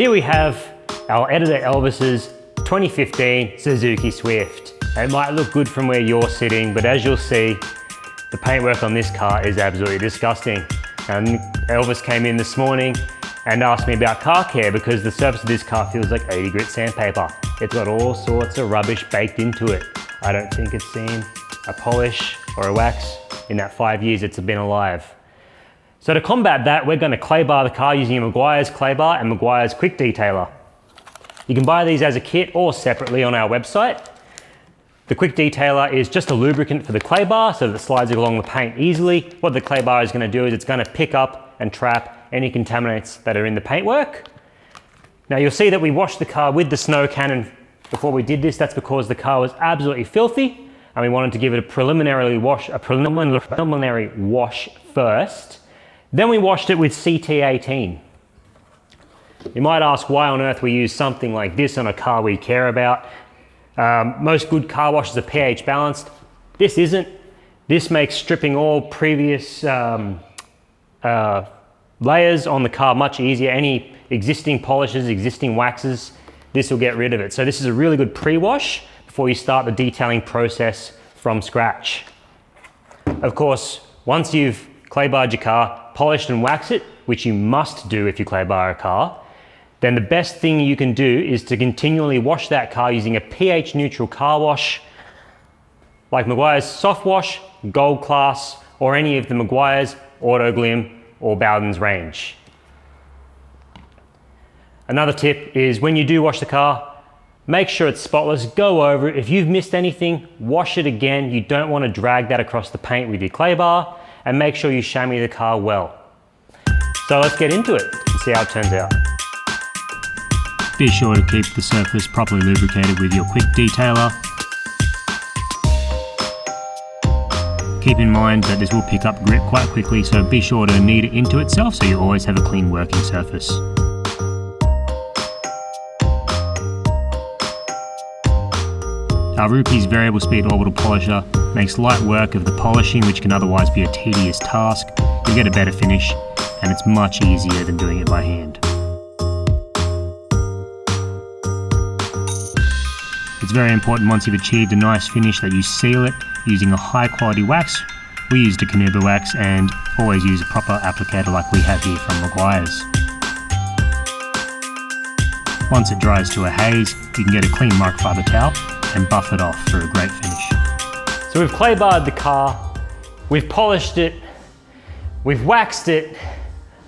Here we have our editor Elvis's 2015 Suzuki Swift. It might look good from where you're sitting, but as you'll see, the paintwork on this car is absolutely disgusting. And Elvis came in this morning and asked me about car care because the surface of this car feels like 80 grit sandpaper. It's got all sorts of rubbish baked into it. I don't think it's seen a polish or a wax in that 5 years it's been alive. So to combat that, we're going to clay bar the car using a Meguiar's clay bar and Meguiar's quick detailer. You can buy these as a kit or separately on our website. The quick detailer is just a lubricant for the clay bar so that it slides along the paint easily. What the clay bar is going to do is it's going to pick up and trap any contaminants that are in the paintwork. Now you'll see that we washed the car with the snow cannon before we did this. That's because the car was absolutely filthy and we wanted to give it a preliminary wash first. Then we washed it with CT18. You might ask why on earth we use something like this on a car we care about. Most good car washes are pH balanced. This isn't. This makes stripping all previous layers on the car much easier. Any existing polishes, existing waxes, this will get rid of it. So this is a really good pre-wash before you start the detailing process from scratch. Of course, once you've clay barred your car, polished and waxed it, which you must do if you clay bar a car, then the best thing you can do is to continually wash that car using a pH neutral car wash like Meguiar's Soft Wash, Gold Class, or any of the Meguiar's, Auto Glim, or Bowden's range. Another tip is when you do wash the car, make sure it's spotless, go over it. If you've missed anything, wash it again. You don't want to drag that across the paint with your clay bar, and make sure you chamois the car well. So let's get into it and see how it turns out. Be sure to keep the surface properly lubricated with your quick detailer. Keep in mind that this will pick up grit quite quickly, so be sure to knead it into itself so you always have a clean working surface. Our Rupee's variable speed orbital polisher makes light work of the polishing, which can otherwise be a tedious task. You get a better finish, and it's much easier than doing it by hand. It's very important once you've achieved a nice finish that you seal it using a high quality wax. We used a Canuba wax and always use a proper applicator like we have here from Meguiar's. Once it dries to a haze, you can get a clean microfiber towel and buff it off for a great finish. So we've clay barred the car, we've polished it, we've waxed it,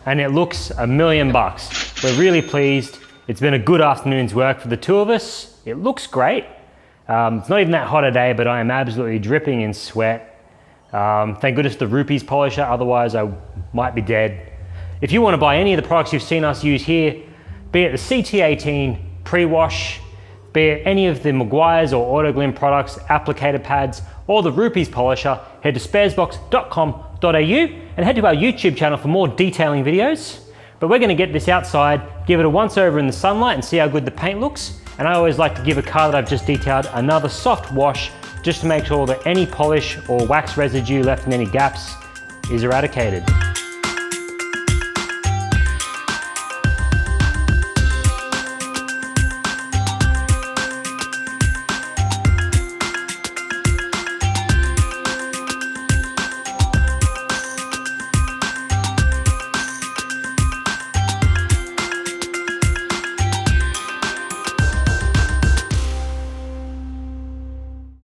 and it looks $1,000,000. We're really pleased. It's been a good afternoon's work for the two of us. It looks great. It's not even that hot a day, but I am absolutely dripping in sweat. Thank goodness the Rupee's polisher, otherwise I might be dead. If you want to buy any of the products you've seen us use here, be it the CT18 pre-wash, be it any of the Meguiar's or Auto Glim products, applicator pads, or the Rupee's polisher, head to sparesbox.com.au and head to our YouTube channel for more detailing videos. But we're going to get this outside, give it a once over in the sunlight and see how good the paint looks. And I always like to give a car that I've just detailed another soft wash just to make sure that any polish or wax residue left in any gaps is eradicated.